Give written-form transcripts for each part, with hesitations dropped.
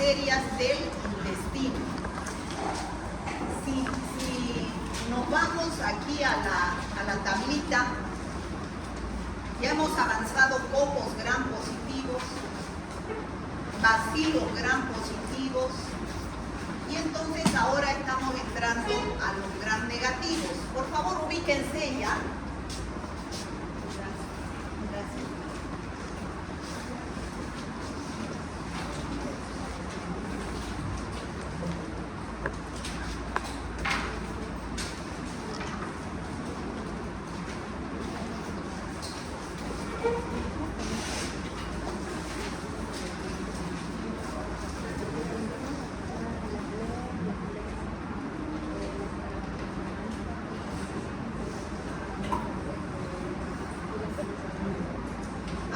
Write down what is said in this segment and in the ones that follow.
bacterias del intestino. Si nos vamos aquí a la tablita, ya hemos avanzado cocos gram positivos, bacilos gram positivos, y entonces ahora estamos entrando a los gram negativos. Por favor, ubíquense ya. Gracias.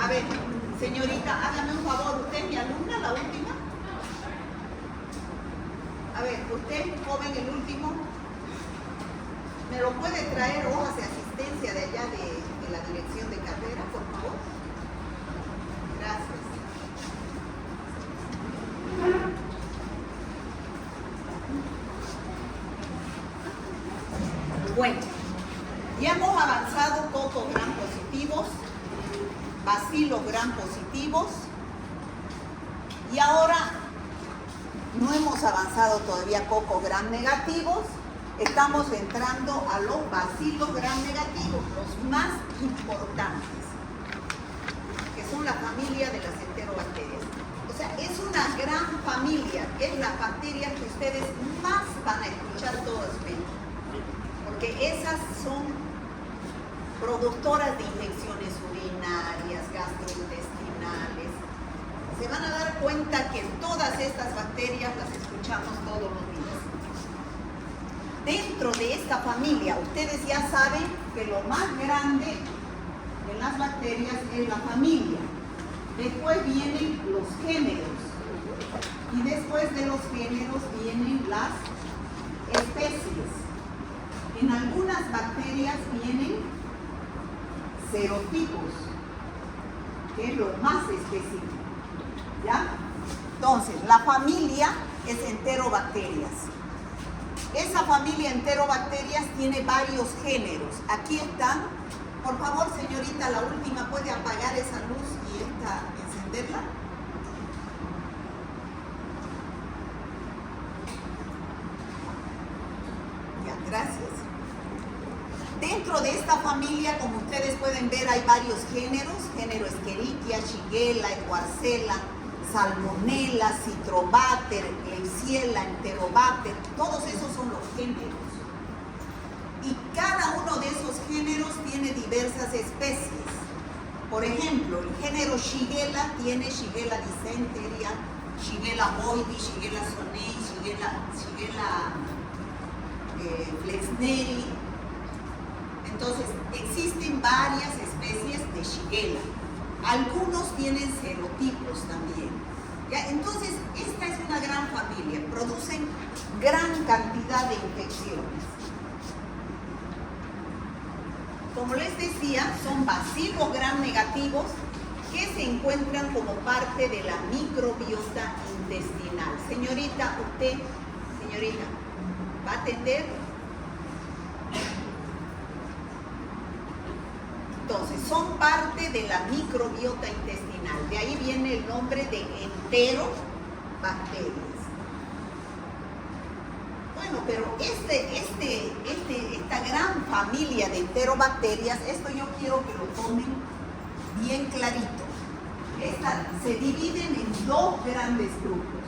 A ver, señorita, hágame un favor, ¿usted es mi alumna, la última? A ver, usted, joven, el último, ¿me lo puede traer hojas de asistencia de allá de la dirección de carrera, por favor? Gracias. Bueno, ya hemos avanzado cocos gram positivos, bacilos gram positivos, y ahora no hemos avanzado todavía cocos gram negativos. Estamos entrando a los bacilos gram negativos, los más importantes, que son la familia de las enterobacterias. O sea, es una gran familia, es la bacteria que ustedes más van a escuchar todo espectro, porque esas son productoras de infecciones urinarias, gastrointestinales. Se van a dar cuenta que todas estas bacterias las escuchamos todos los días. Dentro de esta familia, ustedes ya saben que lo más grande de las bacterias es la familia. Después vienen los géneros. Y después de los géneros vienen las especies. En algunas bacterias vienen serotipos, que es lo más específico. ¿Ya? Entonces, la familia es enterobacterias. Esa familia enterobacterias tiene varios géneros. Aquí están. Por favor, señorita, la última, ¿puede apagar esa luz y esta encenderla? Ya, gracias. Dentro de esta familia, como ustedes pueden ver, hay varios géneros. Género Escherichia, Shigella, Escherichia, Salmonella, Citrobacter, Klebsiella, Enterobacter. Todos esos son los géneros. Y cada uno de esos géneros tiene diversas especies. Por ejemplo, el género Shigella tiene Shigella dysenteria, Shigella boydii, Shigella sonei, Shigella flexneri. Entonces, existen varias especies de Shigella. Algunos tienen serotipos también. ¿Ya? Entonces, esta es una gran familia. Producen gran cantidad de infecciones. Como les decía, son bacilos gram negativos que se encuentran como parte de la microbiota intestinal. Señorita, usted, señorita, ¿va a atender? Entonces, son parte de la microbiota intestinal. De ahí viene el nombre de enterobacterias. Bueno, pero esta gran familia de enterobacterias, esto yo quiero que lo tomen bien clarito. Se dividen en dos grandes grupos,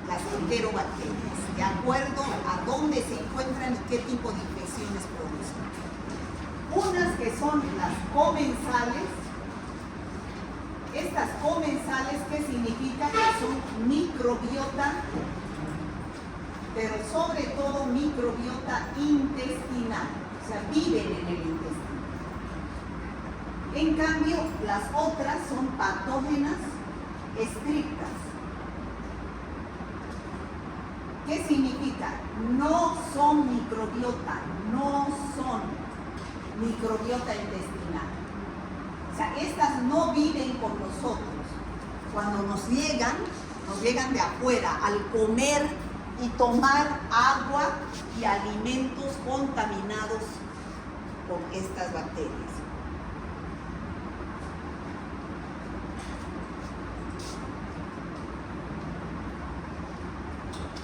las enterobacterias, de acuerdo a dónde se encuentran y qué tipo de infecciones producen. Unas que son las comensales. Estas comensales, ¿qué significa? Que son microbiota, pero sobre todo microbiota intestinal, o sea, viven en el intestino. En cambio, las otras son patógenas estrictas. ¿Qué significa? No son microbiota, no son microbiota intestinal. O sea, estas no viven con nosotros. Cuando nos llegan, nos llegan de afuera al comer y tomar agua y alimentos contaminados con estas bacterias.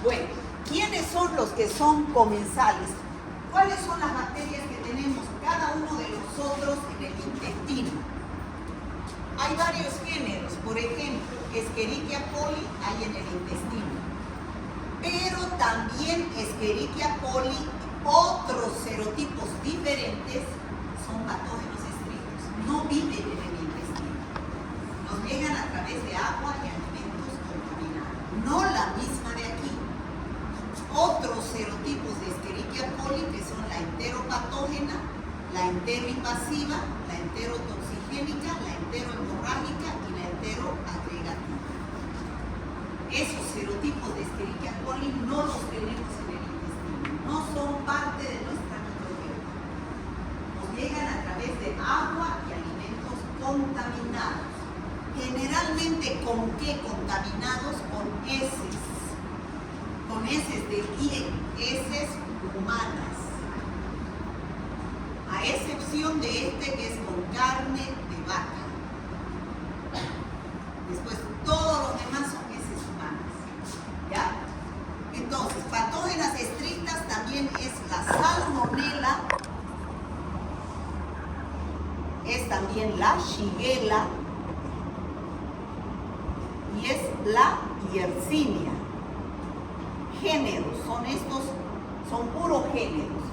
Bueno, ¿quiénes son los que son comensales? ¿Cuáles son las bacterias que tenemos cada uno de nosotros en el intestino? Hay varios géneros, por ejemplo, Escherichia coli hay en el intestino, pero también Escherichia coli, otros serotipos diferentes, son patógenos estrictos, no viven en el intestino, nos llegan a través de agua y alimentos contaminados, no la misma de aquí. Otros serotipos de Escherichia coli que son la enteropatógena, la enteroinvasiva, la enterotoxigénica, la enterohemorrágica y la enteroagregativa. Esos serotipos de Escherichia coli no los tenemos en el intestino, no son parte de nuestra microbiota. Nos llegan a través de agua y alimentos contaminados. Generalmente, ¿con qué contaminados? Con heces. ¿Con heces de quién? Heces humanas. A excepción de este que es con carne de vaca. Después, todos los demás son heces humanas. ¿Ya? Entonces, patógenas estrictas también es la salmonela, es también la shigella y es la yersinia. Géneros, son puros géneros.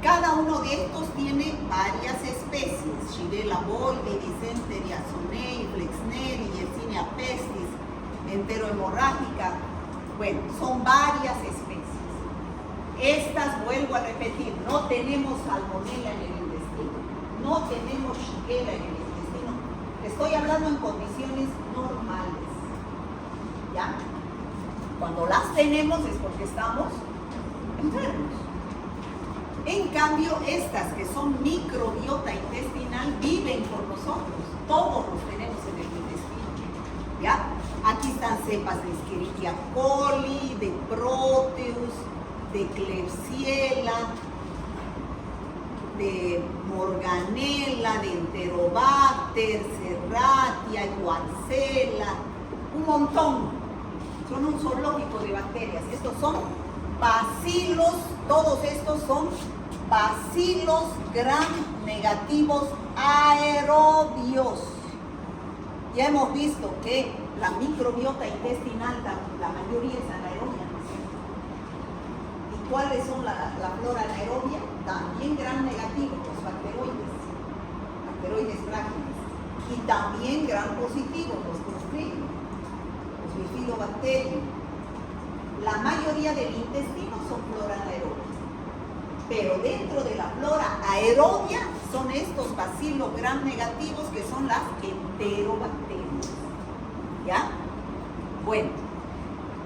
Cada uno de estos tiene varias especies: Shigella bovidei, Disenteria zonei, Flexneri, Yersinia pestis, enterohemorrágica. Bueno, son varias especies. Estas, vuelvo a repetir, no tenemos salmonella en el intestino, no tenemos Shigella en el intestino. Estoy hablando en condiciones normales. ¿Ya? Cuando las tenemos es porque estamos enfermos. En cambio, estas que son microbiota intestinal viven con nosotros. Todos los tenemos en el intestino. ¿Ya? Aquí están cepas de Escherichia coli, de Proteus, de Klebsiella, de Morganella, de Enterobacter, Serratia, Iguarcella, un montón. Son un zoológico de bacterias. Estos son bacilos, todos estos son bacilos gram negativos aerobios. Ya hemos visto que la microbiota intestinal, la mayoría es anaerobia, ¿no es cierto? ¿Y cuáles son la flora anaerobia? También gram negativos, los bacteroides frágiles. Y también gram positivos, los clostridios, los bifidobacterios. La mayoría del intestino son flora anaerobia. Pero dentro de la flora aerobia son estos bacilos gram negativos que son las enterobacterias. ¿Ya? Bueno,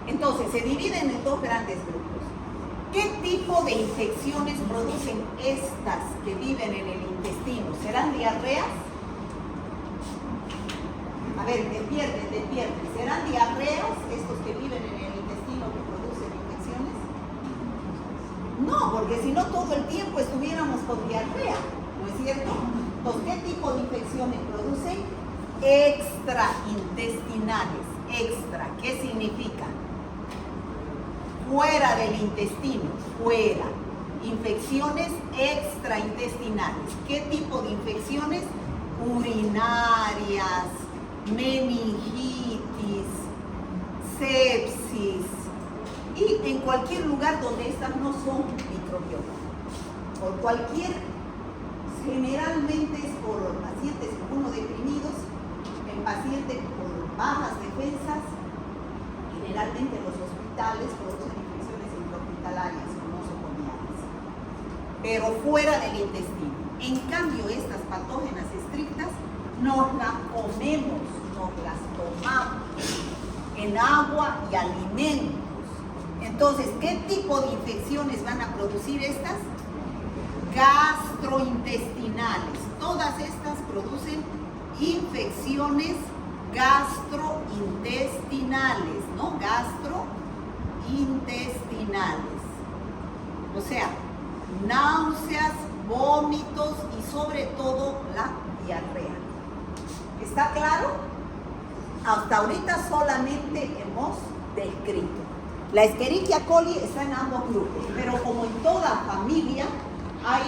entonces se dividen en dos grandes grupos. ¿Qué tipo de infecciones producen estas que viven en el intestino? ¿Serán diarreas? A ver, despierten. ¿Serán diarreas estos que viven en el intestino que producen infecciones? No, porque si no todo el tiempo estuviéramos con diarrea, ¿no es cierto? Entonces, ¿qué tipo de infecciones producen? Extraintestinales. Extra, ¿qué significa? Fuera del intestino, fuera. Infecciones extraintestinales. ¿Qué tipo de infecciones? Urinarias, meningitis, sepsis, y en cualquier lugar donde estas no son microbiotas. Por cualquier, generalmente es por pacientes inmunodeprimidos, en pacientes con bajas defensas, generalmente en los hospitales producen infecciones intrahospitalarias o nosocomiales, pero fuera del intestino. En cambio, estas patógenas estrictas nos las comemos, nos las tomamos en agua y alimentos. Entonces, ¿qué tipo de infecciones van a producir estas? Gastrointestinales. Todas estas producen infecciones gastrointestinales, ¿no? Gastrointestinales. O sea, náuseas, vómitos y sobre todo la diarrea. ¿Está claro? Hasta ahorita solamente hemos descrito. La Escherichia coli está en ambos grupos, pero como en toda familia hay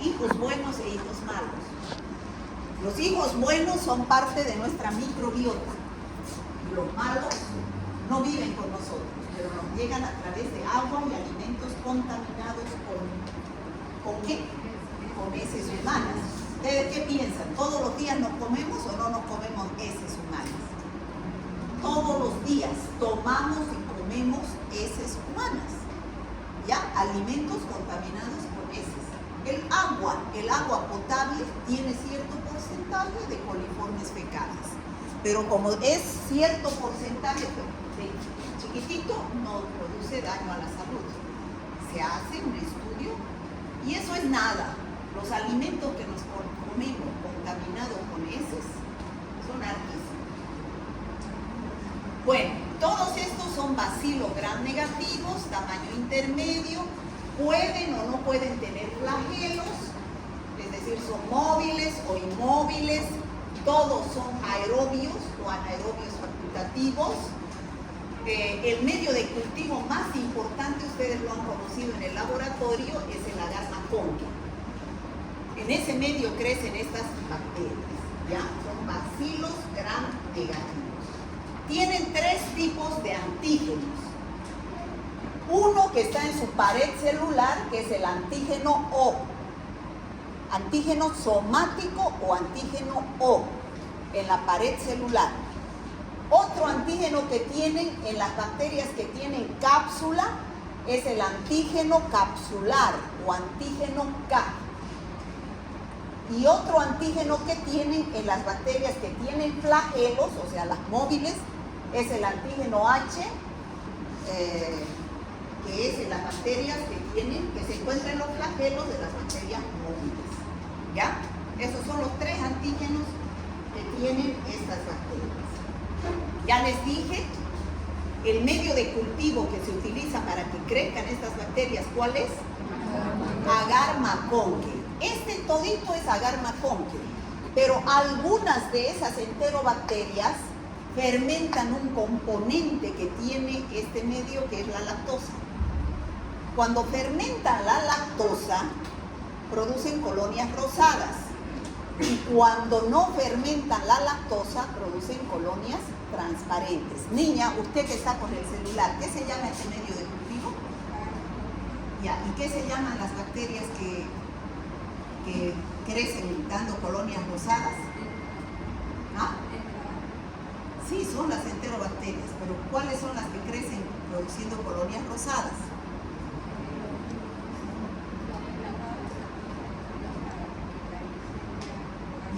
hijos buenos e hijos malos. Los hijos buenos son parte de nuestra microbiota. Los malos no viven con nosotros, pero nos llegan a través de agua y alimentos contaminados ¿con qué? Con heces humanas. ¿Ustedes qué piensan? ¿Todos los días nos comemos o no nos comemos heces humanas? Todos los días tomamos y comemos heces humanas. ¿Ya? Alimentos contaminados con heces. El agua potable tiene cierto porcentaje de coliformes fecales, pero como es cierto porcentaje de chiquitito, no produce daño a la salud. Se hace un estudio y eso es nada. Los alimentos que nos comemos contaminados con heces son hartísimos. Bueno, todos estos son bacilos gram negativos, tamaño intermedio, pueden o no pueden tener flagelos, es decir, son móviles o inmóviles, todos son aerobios o anaerobios facultativos. El medio de cultivo más importante, ustedes lo han conocido en el laboratorio, es el agar macónquia. En ese medio crecen estas bacterias, ¿ya? Son bacilos gram negativos. Tienen tres tipos de antígenos. Uno que está en su pared celular, que es el antígeno O. Antígeno somático o antígeno O, en la pared celular. Otro antígeno que tienen en las bacterias que tienen cápsula es el antígeno capsular o antígeno K. Y otro antígeno que tienen en las bacterias que tienen flagelos, o sea, las móviles, es el antígeno H, que es en las bacterias que se encuentran en los flagelos de las bacterias móviles. ¿Ya? Esos son los tres antígenos que tienen estas bacterias. Ya les dije, el medio de cultivo que se utiliza para que crezcan estas bacterias, ¿cuál es? Agar macónquia. Este todito es agar macónquia, pero algunas de esas enterobacterias fermentan un componente que tiene este medio, que es la lactosa. Cuando fermentan la lactosa, producen colonias rosadas. Y cuando no fermentan la lactosa, producen colonias transparentes. Niña, usted que está con el celular, ¿qué se llama este medio de cultivo? Ya, ¿y qué se llaman las bacterias que crecen dando colonias rosadas? ¿Ah? Sí, son las enterobacterias, pero ¿cuáles son las que crecen produciendo colonias rosadas?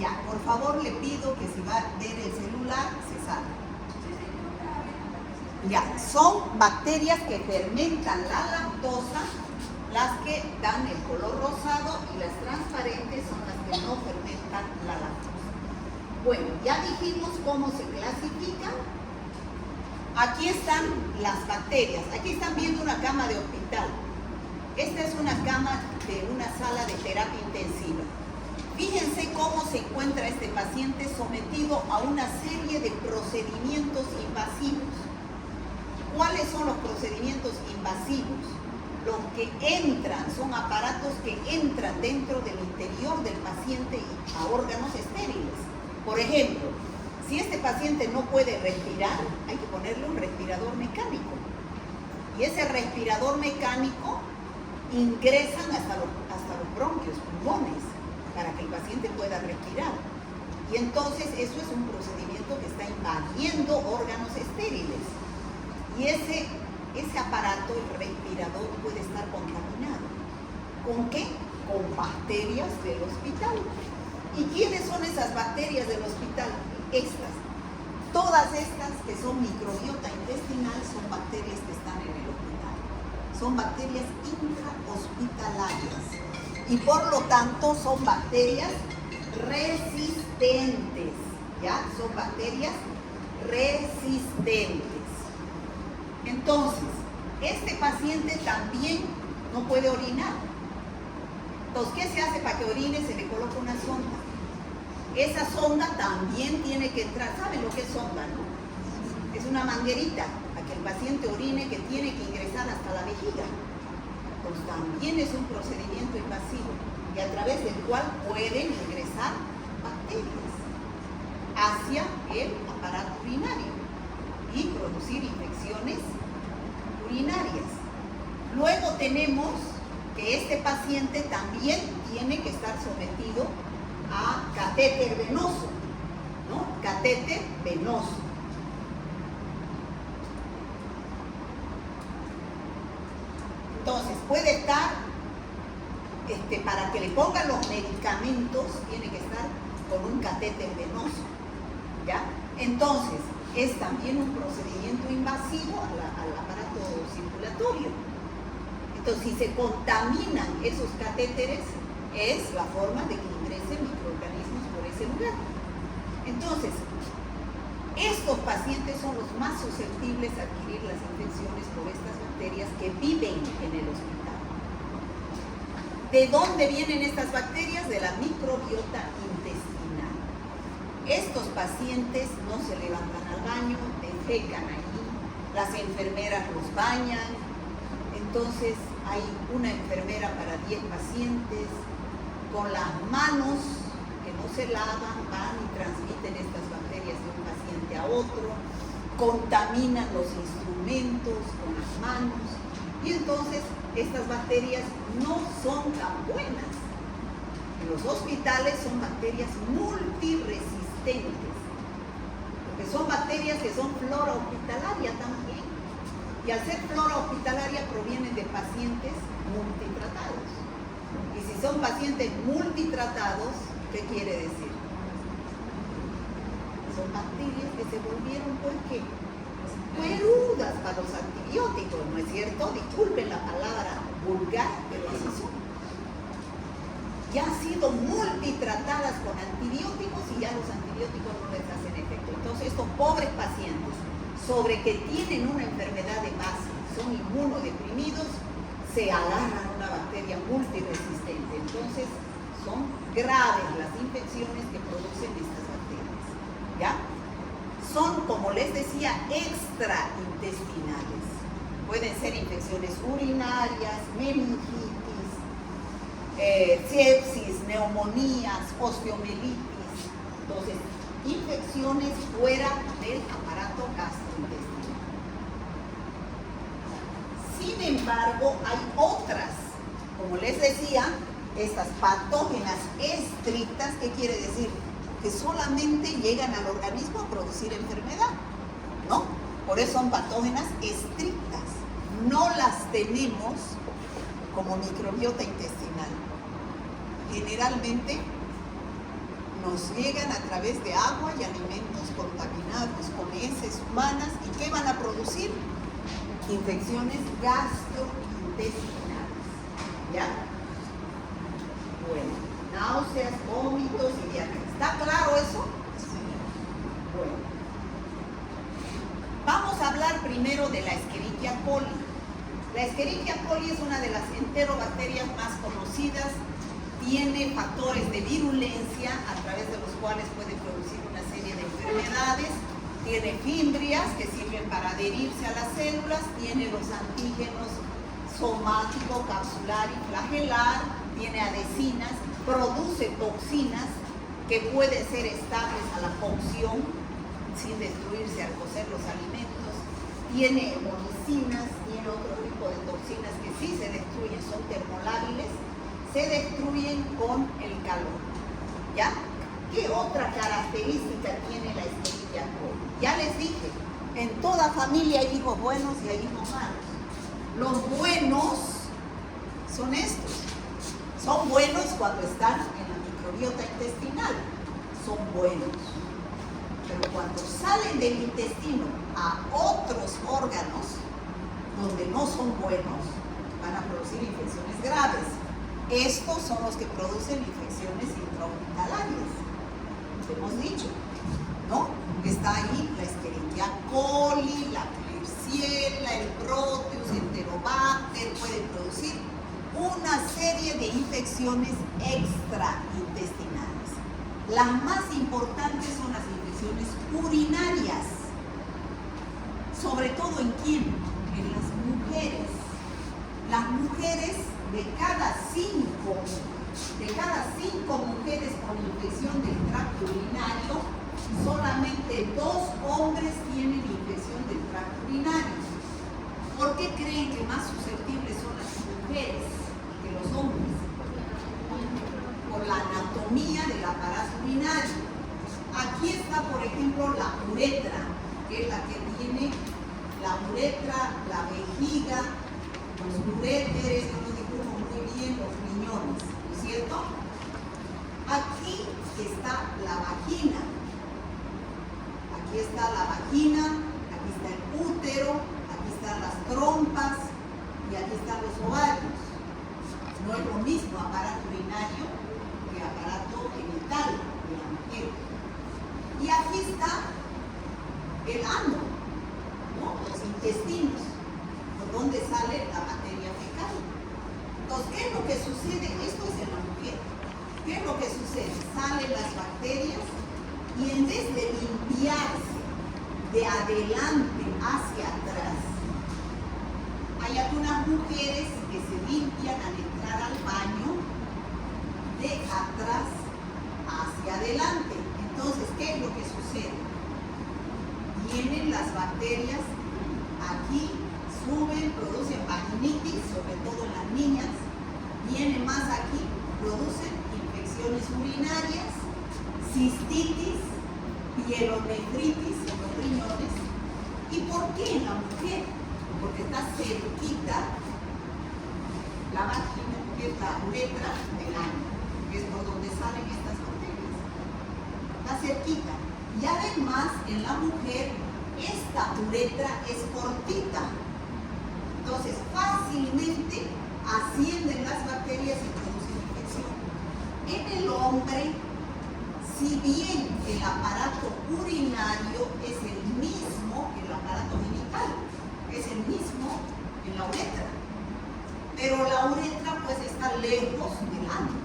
Ya, por favor le pido que si va a ver el celular, se salga. Ya, son bacterias que fermentan la lactosa, las que dan el color rosado, y las transparentes son las que no fermentan la lactosa. Bueno, ya dijimos cómo se clasifican. Aquí están las bacterias. Aquí están viendo una cama de hospital. Esta es una cama de una sala de terapia intensiva. Fíjense cómo se encuentra este paciente sometido a una serie de procedimientos invasivos. ¿Cuáles son los procedimientos invasivos? Los que entran, son aparatos que entran dentro del interior del paciente a órganos estériles. Por ejemplo, si este paciente no puede respirar, hay que ponerle un respirador mecánico. Y ese respirador mecánico ingresan hasta los bronquios, pulmones, para que el paciente pueda respirar. Y entonces eso es un procedimiento que está invadiendo órganos estériles. Y ese aparato, el respirador, puede estar contaminado. ¿Con qué? Con bacterias del hospital. ¿Y quiénes son esas bacterias del hospital? Estas. Todas estas que son microbiota intestinal son bacterias que están en el hospital. Son bacterias intrahospitalarias. Y por lo tanto son bacterias resistentes. resistentes, ¿ya? Son bacterias resistentes. Entonces, este paciente también no puede orinar. Entonces, ¿qué se hace para que orine? Se le coloca una sonda. Esa sonda también tiene que entrar. ¿Saben lo que es sonda, no? Es una manguerita para que el paciente orine, que tiene que ingresar hasta la vejiga. Pues también es un procedimiento invasivo y a través del cual pueden ingresar bacterias hacia el aparato urinario y producir infecciones urinarias. Luego tenemos que este paciente también tiene que estar sometido a catéter venoso, ¿no? Catéter venoso. Entonces, puede estar, para que le pongan los medicamentos, tiene que estar con un catéter venoso, ¿ya? Entonces, es también un procedimiento invasivo al aparato circulatorio. Entonces, si se contaminan esos catéteres, es la forma de que ingresen microorganismos por ese lugar. Entonces, estos pacientes son los más susceptibles a adquirir las infecciones por estas bacterias que viven en el hospital. ¿De dónde vienen estas bacterias? De la microbiota intestinal. Estos pacientes no se levantan al baño, defecan allí, las enfermeras los bañan, entonces hay una enfermera para 10 pacientes, con las manos que no se lavan, van y transmiten estas bacterias de un paciente a otro, contaminan los instrumentos con las manos y entonces estas bacterias no son tan buenas. En los hospitales son bacterias multiresistentes, porque son bacterias que son flora hospitalaria también. Y al ser flora hospitalaria provienen de pacientes multitratados. Y si son pacientes multitratados, ¿qué quiere decir? Son bacterias que se volvieron, ¿por qué? Peludas para los antibióticos, ¿no es cierto? Disculpen la palabra vulgar, pero así son. Ya han sido multitratadas con antibióticos y ya los antibióticos no les hacen efecto. Entonces estos pobres pacientes, sobre que tienen una enfermedad de base, son inmunodeprimidos, se agarran a una bacteria multiresistente. Entonces son graves las infecciones que producen estas bacterias, ¿ya? Son, como les decía, extraintestinales. Pueden ser infecciones urinarias, meningitis, sepsis, neumonías, osteomielitis. Entonces, infecciones fuera del aparato gastrointestinal. Sin embargo, hay otras, como les decía, estas patógenas estrictas. ¿Qué quiere decir? Que solamente llegan al organismo a producir enfermedad, ¿no? Por eso son patógenas estrictas. No las tenemos como microbiota intestinal. Generalmente nos llegan a través de agua y alimentos contaminados con heces humanas. ¿Y qué van a producir? Infecciones gastrointestinales, ¿ya? Bueno, náuseas, vómitos y diarrea. ¿Está claro eso? Sí. Bueno. Vamos a hablar primero de la Escherichia coli. La Escherichia coli es una de las enterobacterias más conocidas. Tiene factores de virulencia a través de los cuales puede producir una serie de enfermedades. Tiene fimbrias que sirven para adherirse a las células. Tiene los antígenos somático, capsular y flagelar. Tiene adhesinas. Produce toxinas que pueden ser estables a la cocción sin destruirse al cocer los alimentos. Tiene hemonicinas, tiene otro tipo de toxinas que sí se destruyen, son termolábiles, se destruyen con el calor, ¿ya? ¿Qué otra característica tiene la Escherichia coli? Ya les dije, en toda familia hay hijos buenos y hay hijos malos. Los buenos son estos. Son buenos cuando están en la microbiota intestinal, son buenos. Pero cuando salen del intestino a otros órganos donde no son buenos, van a producir infecciones graves. Estos son los que producen infecciones intrahospitalarias. hemos dicho, ¿no? Está ahí la Escherichia coli, la Klebsiella, el Proteus, Enterobacter, puede producir una serie de infecciones extraintestinales. Las más importantes son las infecciones urinarias, sobre todo ¿en quién? En las mujeres. Las mujeres, de cada cinco mujeres con infección del tracto urinario, solamente 2 hombres tienen infección del tracto urinario. ¿Por qué creen que más susceptibles son las mujeres que los hombres? Por la anatomía del aparato urinario. Aquí está, por ejemplo, la uretra, que es la que tiene la uretra, la vejiga, los uréteres, no lo dibujo muy bien, los riñones, ¿no es cierto? Aquí está la vagina. Aquí está la vagina, aquí está el útero, aquí están las trompas y aquí están los ovarios. No es lo mismo aparato urinario que aparato genital de la mujer. Y aquí está el ano, ¿no? Los intestinos, por donde sale la materia fecal. Entonces, ¿qué es lo que sucede? Esto es en la mujer. ¿Qué es lo que sucede? Salen las bacterias y en vez de limpiarse de adelante hacia atrás, hay algunas mujeres que se limpian al entrar al baño de atrás hacia adelante. Entonces, ¿qué es lo que sucede? Vienen las bacterias aquí, suben, producen vaginitis, sobre todo en las niñas, vienen más aquí, producen infecciones urinarias, cistitis, pielonefritis en los riñones. ¿Y por qué en la mujer? Porque está cerquita la vagina, que es la uretra del ano, que es por donde salen estas bacterias. Está cerquita. Y además, en la mujer, esta uretra es cortita. Entonces, fácilmente ascienden las bacterias y producen infección. En el hombre, si bien el aparato urinario es el mismo que el aparato genital, es el mismo en la uretra, pero la uretra pues está lejos del ano,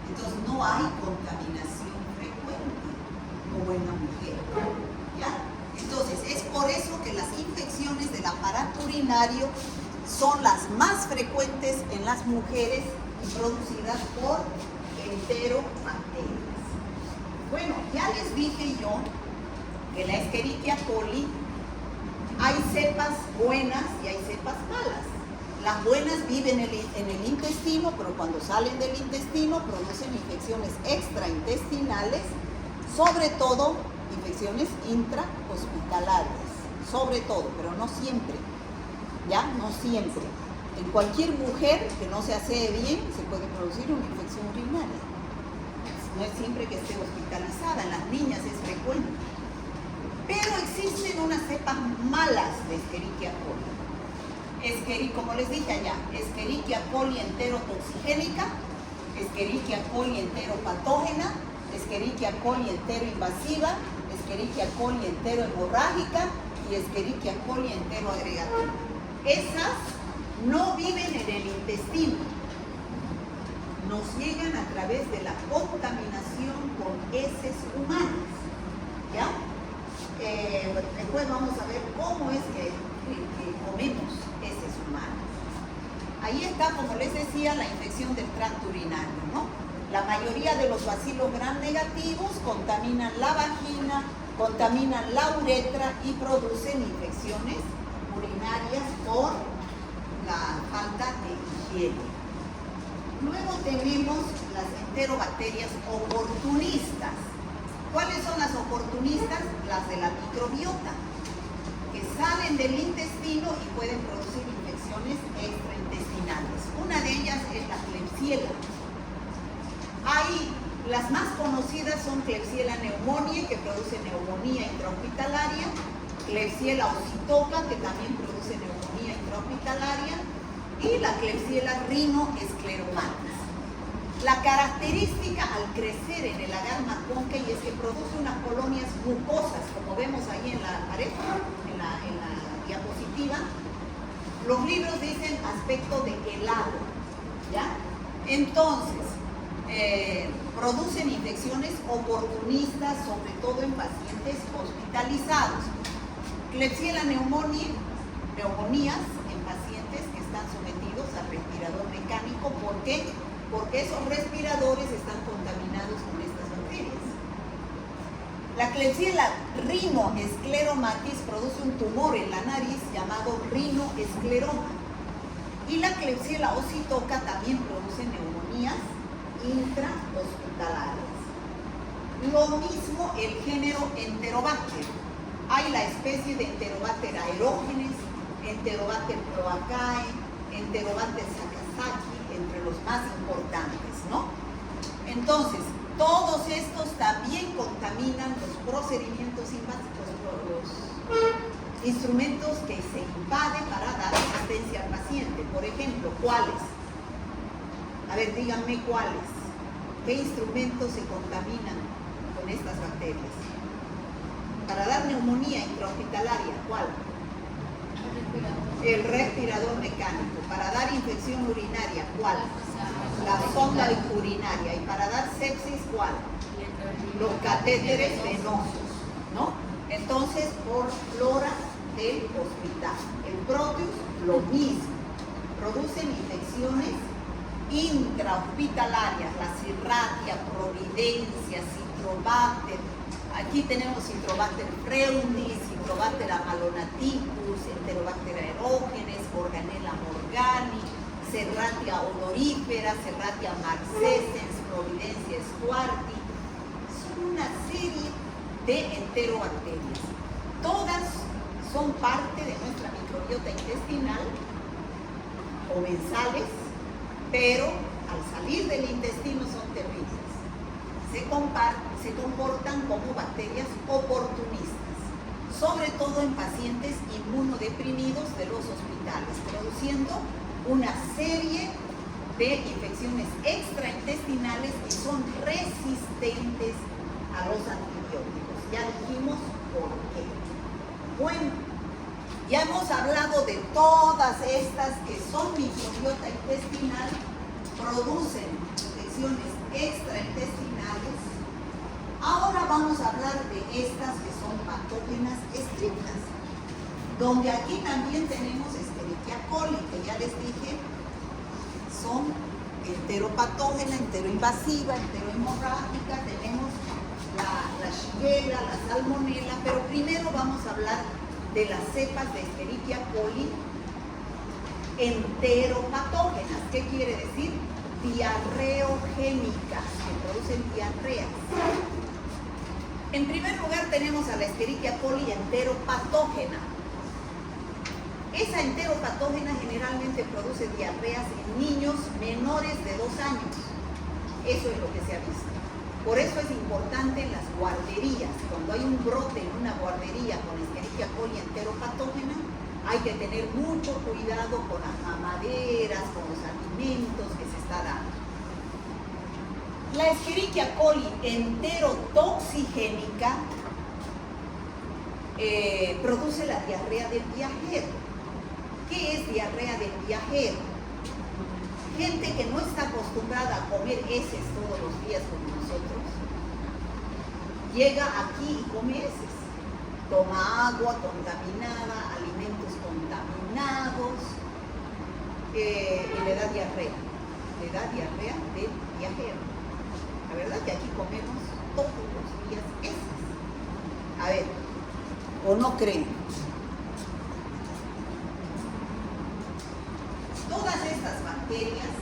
entonces no hay contaminación frecuente como en la mujer, ¿ya? Entonces es por eso que las infecciones del aparato urinario son las más frecuentes en las mujeres y producidas por enterobacterias. Bueno, ya les dije yo que la Escherichia coli hay cepas buenas y hay cepas malas. Las buenas viven en el intestino, pero cuando salen del intestino producen infecciones extraintestinales, sobre todo infecciones intrahospitalarias, sobre todo, pero no siempre, ¿ya? No siempre. En cualquier mujer que no se asee bien se puede producir una infección urinaria. No es siempre que esté hospitalizada, en las niñas es frecuente. Pero existen unas cepas malas de Escherichia coli. Como les dije allá, Escherichia coli enterotoxigénica, Escherichia coli enteropatógena, Escherichia coli enteroinvasiva, Escherichia coli enterohemorrágica y Escherichia coli enteroagregativa. Esas no viven en el intestino, nos llegan a través de la contaminación con heces humanas, ¿ya? Después vamos a ver cómo es que comemos heces humanas. Ahí está, como les decía, la infección del tracto urinario, ¿no? La mayoría de los bacilos gram negativos contaminan la vagina, contaminan la uretra y producen infecciones urinarias por la falta de higiene. Luego tenemos las enterobacterias oportunistas. ¿Cuáles son las oportunistas? Las de la microbiota, que salen del intestino y pueden producir infecciones extraintestinales. Una de ellas es la Klebsiella. Las más conocidas son Klebsiella pneumoniae, que produce neumonía intrahospitalaria, Klebsiella ossitoca, que también produce neumonía intrahospitalaria, y la Klebsiella rhinoescleromatis. La característica al crecer en el agar McConkey es que produce unas colonias mucosas, como vemos ahí en la pared, en la diapositiva. Los libros dicen aspecto de helado, ¿ya? Entonces, producen infecciones oportunistas, sobre todo en pacientes hospitalizados. Klebsiella pneumoniae, neumonías en pacientes que están sometidos al respirador mecánico. ¿Por qué? Porque esos respiradores están contaminados con estas bacterias. La Klebsiella rhinoescleromatis produce un tumor en la nariz llamado rinoescleroma. Y la Klebsiella ossitoca también produce neumonías intrahospitalarias. Lo mismo el género Enterobacter. Hay la especie de Enterobacter aerógenes, Enterobacter cloacae, Enterobacter sakazaki, entre los más importantes, ¿no? Entonces, todos estos también contaminan los procedimientos invasivos, los instrumentos que se invaden para dar asistencia al paciente. Por ejemplo, ¿cuáles? A ver, díganme cuáles. ¿Qué instrumentos se contaminan con estas bacterias? Para dar neumonía intrahospitalaria, ¿cuál? El respirador mecánico. Para dar infección urinaria, ¿cuál? La sonda urinaria. Y para dar sepsis, ¿cuál? Los catéteres venosos, ¿no? Entonces, por flora del hospital. El Proteus, lo mismo. Producen infecciones intrahospitalarias, la Cirratia, Providencia, Citrobacter. Aquí tenemos Citrobacter freundis, Citrobacter amalonaticus, Enterobacter aerógenes, Morganella morgani, Serratia odorífera, Serratia marcescens, Providencia squarti. Son una serie de enterobacterias. Todas son parte de nuestra microbiota intestinal, comensales, pero al salir del intestino son terribles. Se comportan como bacterias oportunistas, sobre todo en pacientes inmunodeprimidos de los hospitales, produciendo una serie de infecciones extraintestinales que son resistentes a los antibióticos. Ya dijimos por qué. Bueno, ya hemos hablado de todas estas que son microbiota intestinal, producen infecciones extraintestinales. Ahora vamos a hablar de estas que son patógenas estrictas, donde aquí también tenemos Escherichia coli, que ya les dije, son enteropatógena, enteroinvasiva, enterohemorrágica, tenemos la Shigella, la Salmonella, pero primero vamos a hablar de las cepas de Escherichia coli enteropatógenas. ¿Qué quiere decir? Diarreogénicas, que producen diarreas. En primer lugar tenemos a la Escherichia coli enteropatógena. Esa enteropatógena generalmente produce diarreas en niños menores de 2 años. Eso es lo que se ha visto. Por eso es importante en las guarderías. Cuando hay un brote en una guardería con Escherichia coli enteropatógena, hay que tener mucho cuidado con las mamaderas, con los alimentos que se está dando. La Escherichia coli enterotoxigénica produce la diarrea del viajero. ¿Qué es diarrea del viajero? Gente que no está acostumbrada a comer heces todos los días como nosotros, llega aquí y come heces. Toma agua contaminada, alimentos contaminados, y le da diarrea. Le da diarrea del viajero. La verdad que aquí comemos todos los días heces. A ver, ¿o no creen? Todas estas bacterias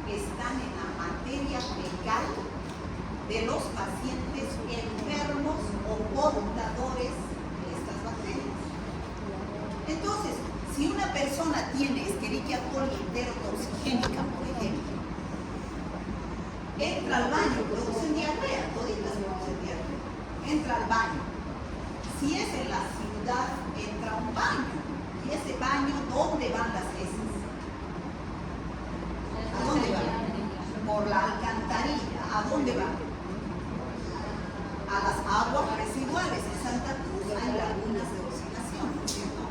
están en la materia fecal de los pacientes enfermos o portadores de estas bacterias. Entonces, si una persona tiene Escherichia coli enterotoxigénica, por ejemplo, entra al baño, producen diarrea, toditas producen diarrea. Entra al baño. Si es en la ciudad, entra a un baño. ¿Y ese baño dónde van las heces? ¿A dónde van? Por por la alcantarilla. ¿A dónde va? A las aguas residuales. En Santa Cruz hay lagunas de oxidación, ¿no es cierto?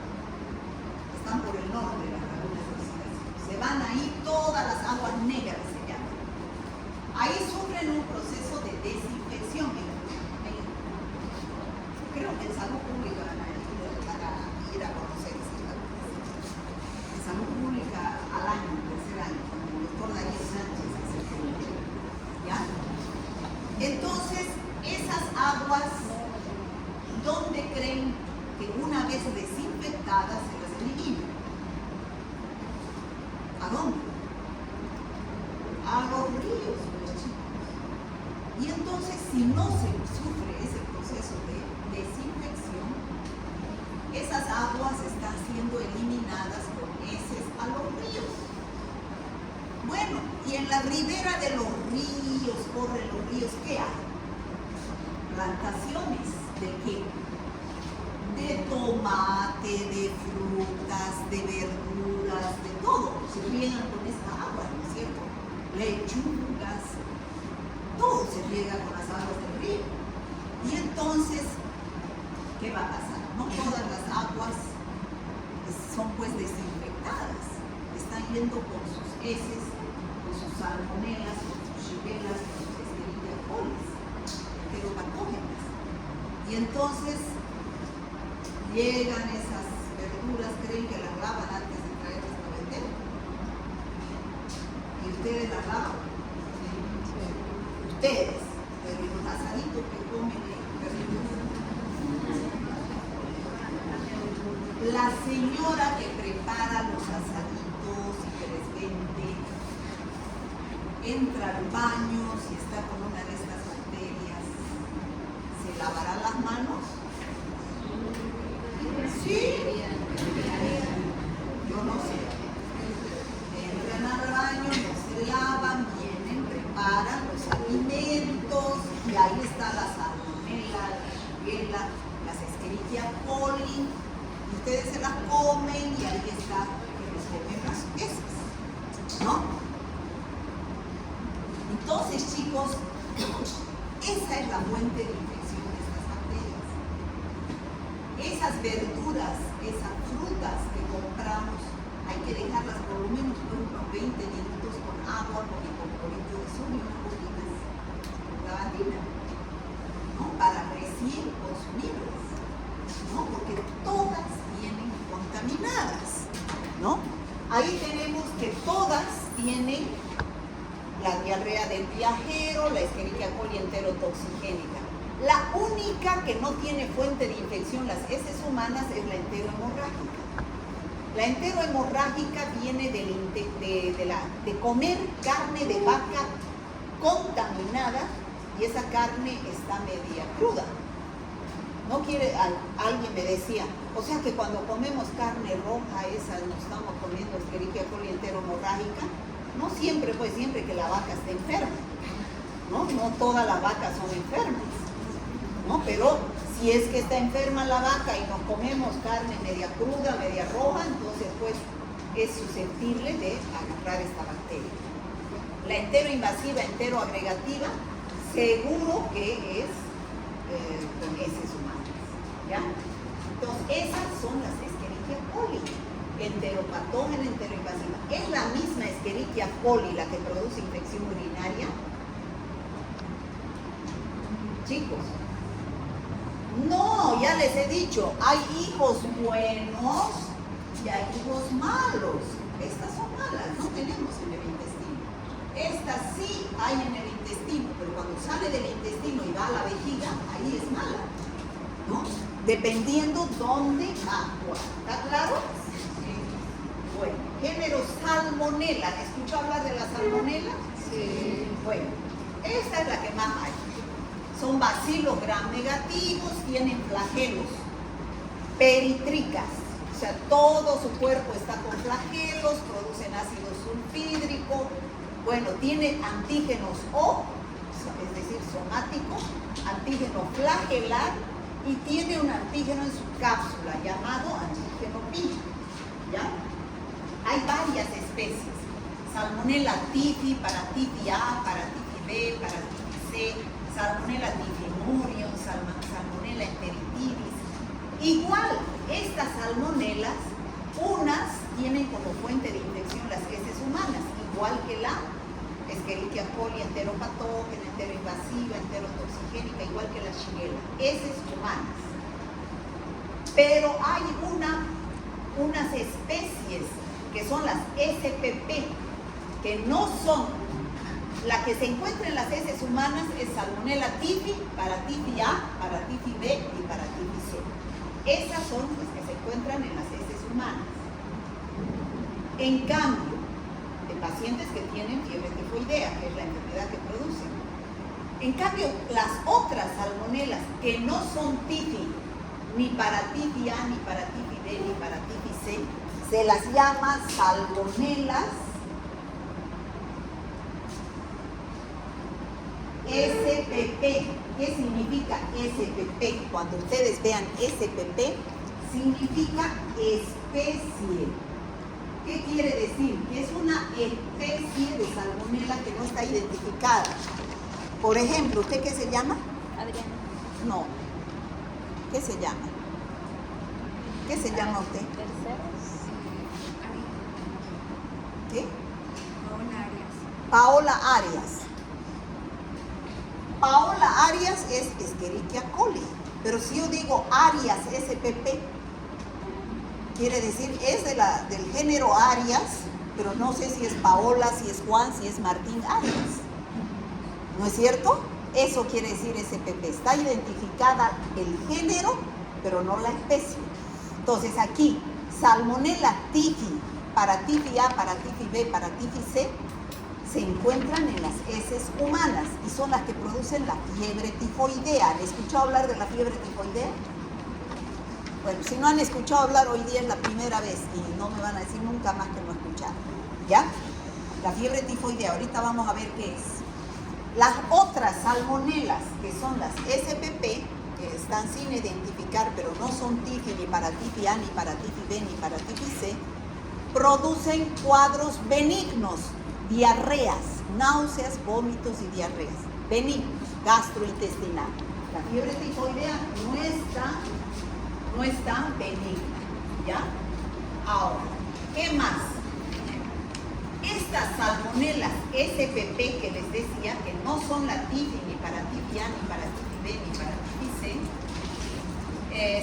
Están por el norte de las lagunas de oxidación. Se van ahí todas las aguas negras, se llaman. Ahí sufren un proceso de desinfección. Creo que en salud pública van a ir a conocer esas lagunas. En salud pública al año, tercer año, con el doctor Daniel Sánchez. ¿Ya? Entonces, esas aguas, ¿dónde creen que una vez desinfectadas se las eliminan? ¿A dónde? A los ríos, pues, chicos. Y entonces, si no se sufre ese proceso de desinfección, esas aguas están siendo eliminadas con heces a los ríos. Bueno, y en la ribera de los ríos, corren los ríos, ¿qué hay? Plantaciones de qué? De tomate, de frutas, de verduras, de todo. Se riegan con esta agua, ¿no es cierto? Lechugas, todo se riega con las aguas del río. Y entonces, ¿qué va a pasar? No todas las aguas son pues desinfectadas. Están yendo con sus heces, con sus salmonelas, con sus shigellas, con sus Escherichia coli, enteropatógenas. Y entonces llegan esas verduras, creen que las lavan antes de traerlas a vender. Y ustedes las lavan. Ustedes, pero los asaditos que comen la señora que prepara los asaditos y que les vende, entra al baño, si está con una de estas bacterias, ¿se lavará las manos? Sí. Yo no sé. Entran al baño, no se lavan, vienen, preparan los alimentos y ahí está la salmonela, la shigella, las Escherichia coli. Ustedes se las comen y ahí está que les comen las heces, ¿no? Entonces, chicos, esa es la fuente de infección de estas bacterias. Esas verduras, esas frutas que compramos, hay que dejarlas por lo menos unos 20 minutos con agua, con hipoclorito de sodio, unas gotitas, con lavandina, ¿no? Para recién consumirlas, ¿no? Porque todas vienen contaminadas, ¿no? Ahí tenemos que todas tienen la diarrea del viajero, la Escherichia coli enterotoxigénica. La única que no tiene fuente de infección, las heces humanas, es la enterohemorrágica. La enterohemorrágica viene de comer carne de vaca contaminada y esa carne está media cruda. No quiere, alguien me decía, o sea que cuando comemos carne roja esa nos estamos comiendo Escherichia coli enterohemorrágica. No siempre, pues siempre que la vaca esté enferma, ¿no? No todas las vacas son enfermas, ¿no? Pero si es que está enferma la vaca y nos comemos carne media cruda, media roja, entonces pues es susceptible de agarrar esta bacteria. La enteroinvasiva, enteroagregativa, seguro que es con heces humanas, ¿ya? Entonces esas son las Escherichia coli. Enteropatógena, enteroinvasiva. ¿Es la misma Escherichia coli la que produce infección urinaria? Chicos, no, ya les he dicho, hay hijos buenos y hay hijos malos. Estas son malas, no tenemos en el intestino. Estas sí hay en el intestino, pero cuando sale del intestino y va a la vejiga, ahí es mala, ¿no? Dependiendo dónde actúa. ¿Está claro? Bueno, género salmonela. ¿Escuchó hablar de la salmonela? Sí. Bueno, esta es la que más hay. Son bacilos gram negativos, tienen flagelos, peritricas, o sea, todo su cuerpo está con flagelos, producen ácido sulfídrico, bueno, tienen antígenos O, es decir, somático, antígeno flagelar y tiene un antígeno en su cápsula llamado antígeno Pi, ¿ya? Hay varias especies. Salmonella typhi para typhi A, para typhi B, para typhi C, Salmonella typhimurium, Salmonella enteritidis. Igual, estas salmonelas, unas tienen como fuente de infección las heces humanas, igual que la Escherichia coli enteropatógena, enteroinvasiva, enterotoxigénica, igual que la Shigella, heces humanas. Pero hay unas especies que son las SPP, que no son, la que se encuentra en las heces humanas es Salmonella typhi para typhi A, para typhi B y para typhi C. Esas son las que se encuentran en las heces humanas. En cambio, en pacientes que tienen fiebre tifoidea, que es la enfermedad que producen. En cambio, las otras salmonelas que no son typhi, ni para typhi A, ni para typhi B, ni para typhi C, se las llama salmonelas SPP. ¿Qué significa SPP? Cuando ustedes vean SPP, significa especie. ¿Qué quiere decir? Que es una especie de salmonela que no está identificada. Por ejemplo, ¿usted qué se llama? Adriana. No. ¿Qué se llama? ¿Qué se llama usted? Terceros. ¿Qué? Paola Arias. Paola Arias. Paola Arias es Escherichia coli. Pero si yo digo Arias SPP, quiere decir es del género Arias, pero no sé si es Paola, si es Juan, si es Martín Arias. ¿No es cierto? Eso quiere decir SPP. Está identificada el género, pero no la especie. Entonces aquí, Salmonella typhi, para typhi A, para typhi B, para typhi C, se encuentran en las heces humanas y son las que producen la fiebre tifoidea. ¿Han escuchado hablar de la fiebre tifoidea? Bueno, si no han escuchado hablar, hoy día es la primera vez y no me van a decir nunca más que no escucharon. ¿Ya? La fiebre tifoidea, ahorita vamos a ver qué es. Las otras salmonelas, que son las SPP, que están sin identificar, pero no son typhi ni para typhi A, ni para typhi B, ni para typhi C, producen cuadros benignos, diarreas, náuseas, vómitos y diarreas. Benignos, gastrointestinal. La fiebre tifoidea no está benigna, ¿ya? Ahora, ¿qué más? Estas salmonelas SPP que les decía, que no son la typhi ni para typhi A, ni para typhi B, ni para typhi C,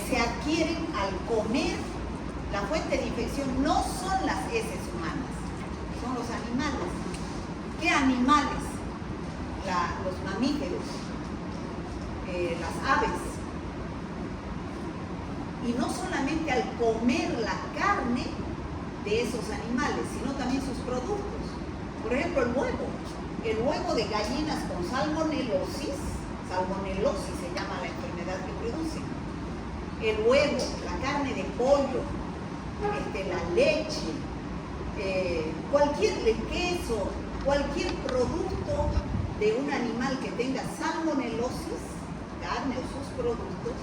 se adquieren al comer. La fuente de infección no son las heces humanas, son los animales. ¿Qué animales? Los mamíferos, las aves. Y no solamente al comer la carne de esos animales, sino también sus productos. Por ejemplo, el huevo de gallinas con salmonelosis se llama la enfermedad que producen. El huevo, la carne de pollo, la leche, el queso, cualquier producto de un animal que tenga salmonelosis, carne o sus productos,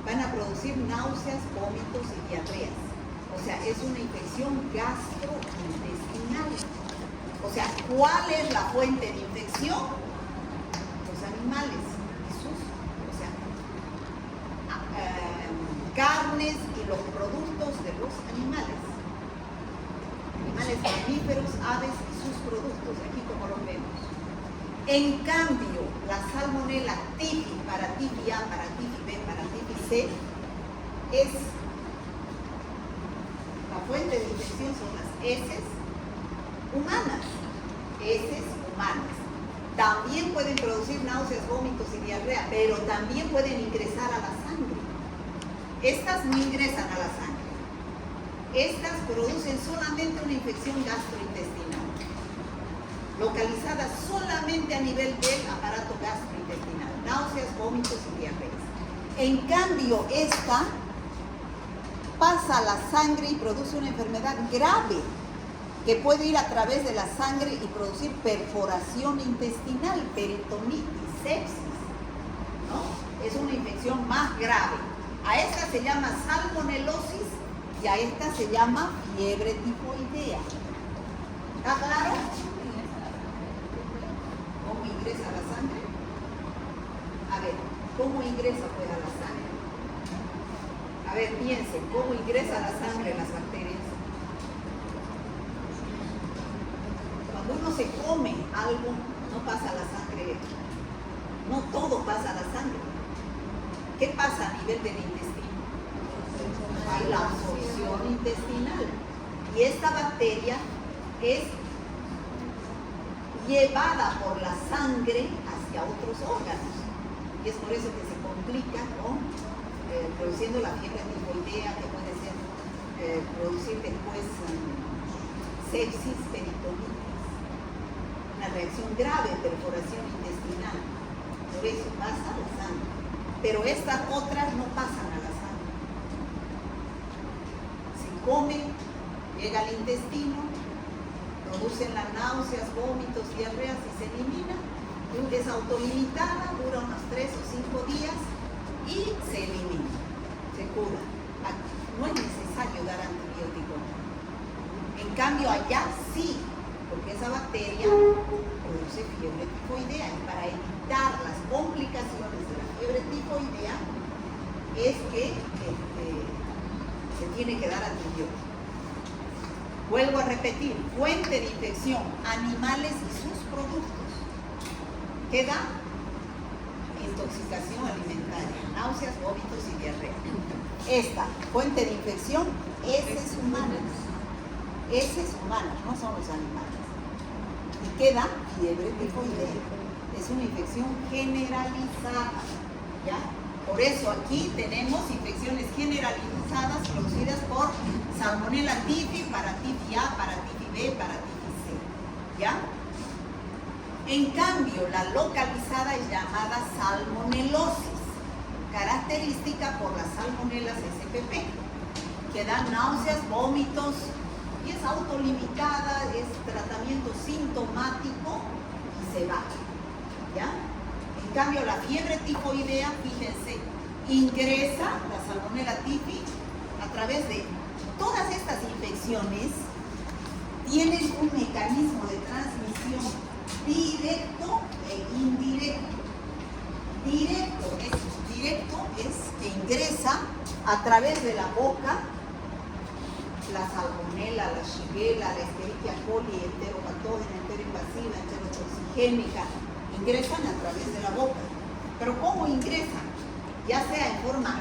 van a producir náuseas, vómitos y diarreas. O sea, es una infección gastrointestinal. O sea, ¿cuál es la fuente de infección? Los animales y sus, carnes y los productos de los animales. Animales mamíferos, aves y sus productos, aquí como los vemos. En cambio, la salmonella typhi para typhi A, para typhi B, para typhi C, la fuente de infección son las heces humanas. Heces humanas. También pueden producir náuseas, vómitos y diarrea, pero también pueden ingresar a la sangre. Estas no ingresan a la sangre. Estas producen solamente una infección gastrointestinal, localizada solamente a nivel del aparato gastrointestinal, náuseas, vómitos y diarreas. En cambio, esta pasa a la sangre y produce una enfermedad grave que puede ir a través de la sangre y producir perforación intestinal, peritonitis, sepsis, ¿no? Es una infección más grave. A esta se llama salmonelosis y a esta se llama fiebre tifoidea. ¿Está claro? ¿Cómo ingresa la sangre? A ver, ¿cómo ingresa pues a la sangre? A ver, piensen, ¿cómo ingresa la sangre las bacterias? Cuando uno se come algo, no pasa la sangre, no todo pasa a la sangre. ¿Qué pasa a nivel del intestino? Hay la absorción intestinal. Y esta bacteria es llevada por la sangre hacia otros órganos. Y es por eso que se complica con produciendo la fiebre tifoidea, que puede ser producir después sepsis, peritonitis, una reacción grave, perforación intestinal. Por eso pasa a la sangre. Pero estas otras no pasan a la sangre. Se come, llega al intestino, producen las náuseas, vómitos, diarreas y se elimina. Es autolimitada, dura unos 3 o 5 días y se elimina, se cura. No es necesario dar antibiótico. En cambio allá sí, porque esa bacteria produce fiebre tifoidea y para evitar las complicaciones de la fiebre tifoidea es que se tiene que dar antibiótico. Vuelvo a repetir, fuente de infección, animales y sus productos. ¿Qué da? Intoxicación alimentaria, náuseas, vómitos y diarrea. Esta fuente de infección, heces humanas. Heces humanas, no son los animales. ¿Y qué da? Fiebre tifoidea. Es una infección generalizada. ¿Ya? Por eso aquí tenemos infecciones generalizadas producidas por Salmonella typhi, Paratifi A, Paratifi B, Paratifi C. ¿Ya? En cambio, la localizada es llamada salmonelosis, característica por las salmonelas SPP, que dan náuseas, vómitos, y es autolimitada, es tratamiento sintomático y se va. ¿Ya? En cambio, la fiebre tifoidea, fíjense, ingresa la Salmonella typhi a través de todas estas infecciones, tienen un mecanismo de transmisión directo e indirecto. Directo es que ingresa a través de la boca la salmonela, la shigella, la Escherichia coli, enteropatógena, enteroinvasiva, enterotoxigénica, ingresan a través de la boca. Pero ¿cómo ingresan? Ya sea en forma